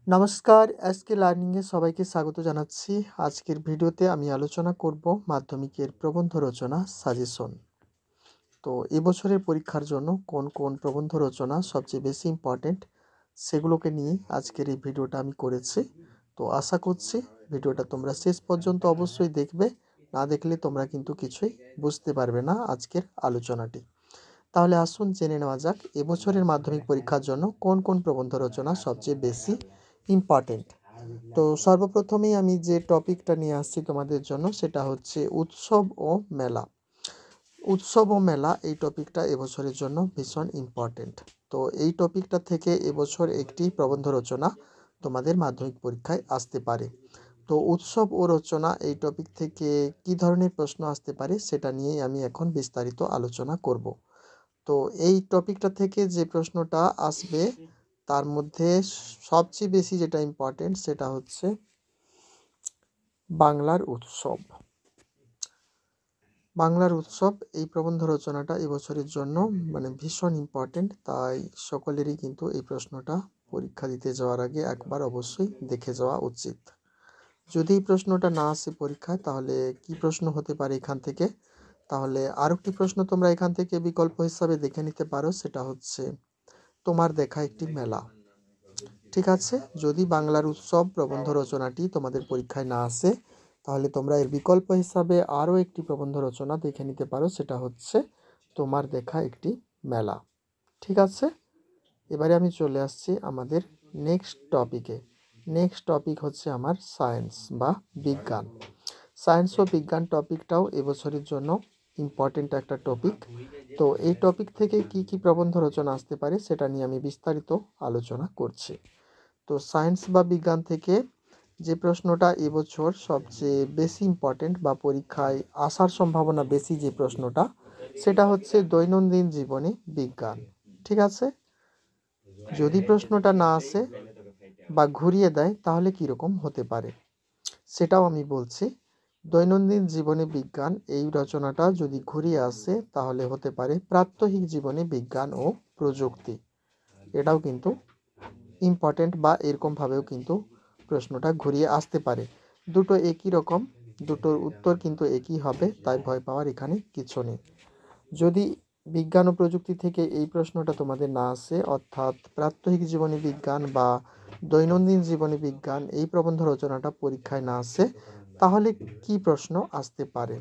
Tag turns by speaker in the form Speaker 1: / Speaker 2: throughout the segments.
Speaker 1: নমস্কার, এসকে লার্নিংয়ে সবাইকে স্বাগত জানাচ্ছি। আজকের ভিডিওতে আমি আলোচনা করব মাধ্যমিকের প্রবন্ধ রচনা সাজেশন। তো এবছরের পরীক্ষার জন্য কোন কোন প্রবন্ধ রচনা সবচেয়ে বেশি ইম্পর্টেন্ট সেগুলোকে নিয়ে আজকের এই ভিডিওটা আমি করেছি। তো আশা করছি ভিডিওটা তোমরা শেষ পর্যন্ত অবশ্যই দেখবে, না দেখলে তোমরা কিন্তু কিছুই বুঝতে পারবে না আজকের আলোচনাটি। তাহলে আসুন জেনে নেওয়া যাক এবছরের মাধ্যমিক পরীক্ষার জন্য কোন কোন প্রবন্ধ রচনা সবচেয়ে বেশি ইম্পর্টেন্ট। তো সর্বপ্রথমেই আমি যে টপিকটা নিয়ে আসছি তোমাদের জন্য সেটা হচ্ছে উৎসব ও মেলা। উৎসব ও মেলা এই টপিকটা এবছরের জন্য ভীষণ ইম্পর্টেন্ট। তো এই টপিকটা থেকে এবছর একটি প্রবন্ধ রচনা তোমাদের মাধ্যমিক পরীক্ষায় আসতে পারে। তো উৎসব ও রচনা এই টপিক থেকে কি ধরনের প্রশ্ন আসতে পারে সেটা নিয়েই আমি এখন বিস্তারিত আলোচনা করব। তো এই টপিকটা থেকে যে প্রশ্নটা আসবে তার মধ্যে সবচেয়ে বেশি যেটা ইম্পর্টেন্ট সেটা হচ্ছে বাংলার উৎসব। বাংলার উৎসব এই প্রবন্ধ রচনাটা এবছরের জন্য ভীষণ ইম্পর্টেন্ট, তাই সকলেরই কিন্তু এই প্রশ্নটা পরীক্ষা দিতে যাওয়ার আগে একবার অবশ্যই দেখে যাওয়া উচিত। যদি এই প্রশ্নটা না আসে পরীক্ষায় তাহলে কি প্রশ্ন হতে পারে এখান থেকে, তাহলে আরেকটি প্রশ্ন তোমরা এখান থেকে বিকল্প হিসাবে দেখে নিতে পারো, সেটা হচ্ছে তোমার দেখা একটি মেলা। ঠিক আছে, যদি বাংলার উৎসব প্রবন্ধ রচনাটি তোমাদের পরীক্ষায় না আসে তাহলে তোমরা এর বিকল্প হিসাবে আরও একটি প্রবন্ধ রচনা দেখে নিতে পারো, সেটা হচ্ছে তোমার দেখা একটি মেলা। ঠিক আছে, এবারে আমি চলে আসছি আমাদের নেক্সট টপিকে। নেক্সট টপিক হচ্ছে আমার সায়েন্স বা বিজ্ঞান। সায়েন্স ও বিজ্ঞান টপিকটাও এবছরের জন্য ইম্পর্টেন্ট একটা টপিক। তো এই টপিক থেকে কি কি প্রবন্ধ রচনা আসতে পারে সেটা নিয়ে আমি বিস্তারিত আলোচনা করছি। তো সায়েন্স বা বিজ্ঞান থেকে যে প্রশ্নটা এবছর সবচেয়ে বেশি ইম্পর্টেন্ট বা পরীক্ষায় আসার সম্ভাবনা বেশি যে প্রশ্নটা, সেটা হচ্ছে দৈনন্দিন জীবনে বিজ্ঞান। ঠিক আছে, যদি প্রশ্নটা না আসে বা ঘুরিয়ে দেয় তাহলে কীরকম হতে পারে সেটাও আমি বলছি। দৈনন্দিন জীবনে বিজ্ঞান এই রচনাটা যদি ঘুরিয়ে আসে তাহলে হতে পারে প্রাত্যহিক জীবনে বিজ্ঞান ও প্রযুক্তি। এটাও কিন্তু ইম্পর্টেন্ট বা এরকমভাবেও কিন্তু প্রশ্নটা ঘুরিয়ে আসতে পারে। দুটো একই রকম, দুটোর উত্তর কিন্তু একই হবে, তাই ভয় পাওয়ার এখানে কিছু নেই। যদি বিজ্ঞান ও প্রযুক্তি থেকে এই প্রশ্নটা তোমাদের না আসে, অর্থাৎ প্রাত্যহিক জীবনী বিজ্ঞান বা দৈনন্দিন জীবনী বিজ্ঞান এই প্রবন্ধ রচনাটা পরীক্ষায় না আসে, তাহলে কি প্রশ্ন আসতে পারে?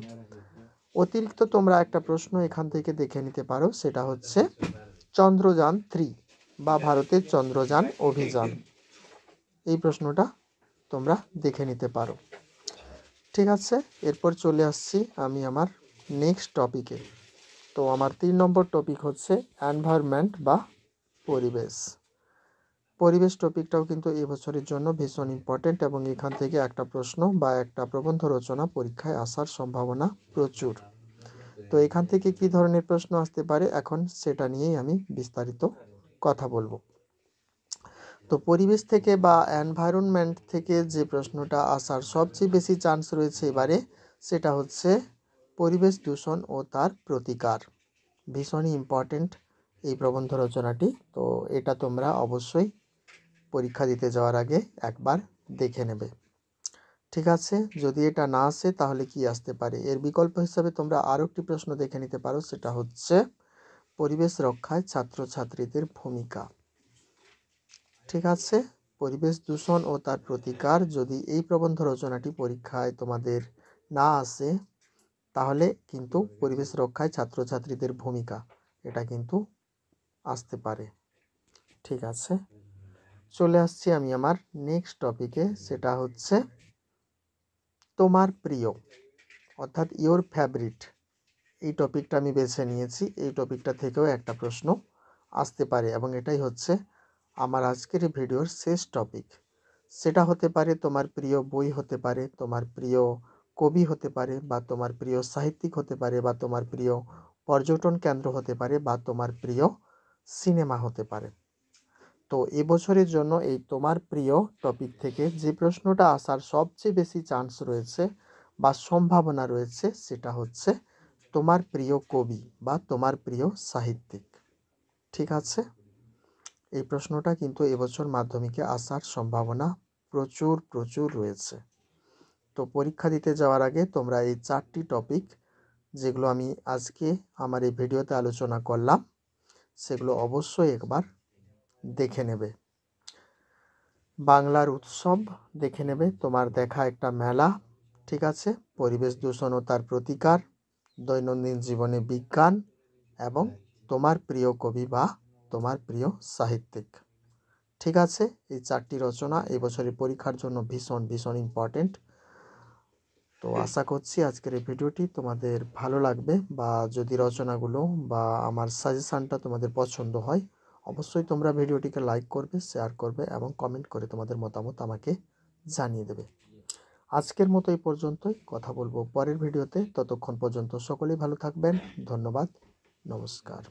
Speaker 1: অতিরিক্ত তোমরা একটা প্রশ্ন এখান থেকে দেখে নিতে পারো, সেটা হচ্ছে চন্দ্রযান-3 বা ভারতের চন্দ্রযান অভিযান। এই প্রশ্নটা তোমরা দেখে নিতে পারো। ঠিক আছে, এরপর চলে আসছি আমি আমার নেক্সট টপিকে। তো আমার 3 নম্বর টপিক হচ্ছে এনভায়রনমেন্ট বা পরিবেশ। পরিবেশ টপিকটাও কিন্তু এবছরের জন্য ভীষণ ইম্পর্টেন্ট এবং এখান থেকে একটা প্রশ্ন বা একটা প্রবন্ধ রচনা পরীক্ষায় আসার সম্ভাবনা প্রচুর। তো এখান থেকে কি ধরনের প্রশ্ন আসতে পারে এখন সেটা নিয়েই আমি বিস্তারিত কথা বলবো। তো পরিবেশ থেকে বা এনভায়রনমেন্ট থেকে যে প্রশ্নটা আসার সবচেয়ে বেশি চান্স রয়েছে এবারে, সেটা হচ্ছে পরিবেশ দূষণ ও তার প্রতিকার। ভীষণই ইম্পর্টেন্ট এই প্রবন্ধ রচনাটি। তো এটা তোমরা অবশ্যই পরীক্ষা দিতে যাওয়ার আগে একবার দেখে নেবে। ঠিক আছে, যদি এটা না আসে তাহলে কি আসতে পারে? এর বিকল্প হিসাবে তোমরা আরও একটি প্রশ্ন দেখে নিতে পারো, সেটা হচ্ছে পরিবেশ রক্ষায় ছাত্রছাত্রীদের ভূমিকা। ঠিক আছে, পরিবেশ দূষণ ও তার প্রতিকার যদি এই প্রবন্ধ রচনাটি পরীক্ষায় তোমাদের না আসে তাহলে কিন্তু পরিবেশ রক্ষায় ছাত্রছাত্রীদের ভূমিকা এটা কিন্তু আসতে পারে। ঠিক আছে, চলে আসছি আমি আমার নেক্সট টপিকে, সেটা হচ্ছে তোমার প্রিয়, অর্থাৎ ইওর ফেভারিট। এই টপিকটা আমি বেছে নিয়েছি, এই টপিকটা থেকেও একটা প্রশ্ন আসতে পারে এবং এটাই হচ্ছে আমার আজকের ভিডিওর শেষ টপিক। সেটা হতে পারে তোমার প্রিয় বই হতে পারে, তোমার প্রিয় কবি হতে পারে, বা তোমার প্রিয় সাহিত্যিক হতে পারে, বা তোমার প্রিয় পর্যটন কেন্দ্র হতে পারে, বা তোমার প্রিয় সিনেমা হতে পারে। তো এবছরের জন্য এই তোমার প্রিয় টপিক থেকে যে প্রশ্নটা আসার সবচেয়ে বেশি চান্স রয়েছে বা সম্ভাবনা রয়েছে সেটা হচ্ছে তোমার প্রিয় কবি বা তোমার প্রিয় সাহিত্যিক। ঠিক আছে, এই প্রশ্নটা কিন্তু এবছর মাধ্যমিকে আসার সম্ভাবনা প্রচুর রয়েছে। তো পরীক্ষা দিতে যাওয়ার আগে তোমরা এই 4টি টপিক যেগুলো আমি আজকে আমার এই ভিডিওতে আলোচনা করলাম সেগুলো অবশ্যই একবার দেখে নেবে। বাংলার উৎসব দেখে নেবে, তোমার দেখা একটা মেলা, ঠিক আছে, পরিবেশ দূষণ ও তার প্রতিকার, দৈনন্দিন জীবনে বিজ্ঞান এবং তোমার প্রিয় কবি বা তোমার প্রিয় সাহিত্যিক। ঠিক আছে, এই 4টি রচনা এই বছরের পরীক্ষার জন্য ভীষণ ইম্পর্টেন্ট। তো আশা করছি আজকের এই ভিডিওটি তোমাদের ভালো লাগবে, বা যদি রচনাগুলো বা আমার সাজেশানটা তোমাদের পছন্দ হয় অবশ্যই তোমরা ভিডিওটিকে লাইক করবে, শেয়ার করবে এবং কমেন্ট করে তোমাদের মতামত আমাকে জানিয়ে দেবে। আজকের মতো এই পর্যন্তই, কথা বলবো পরের ভিডিওতে। ততক্ষণ পর্যন্ত সকলেই ভালো থাকবেন। ধন্যবাদ, নমস্কার।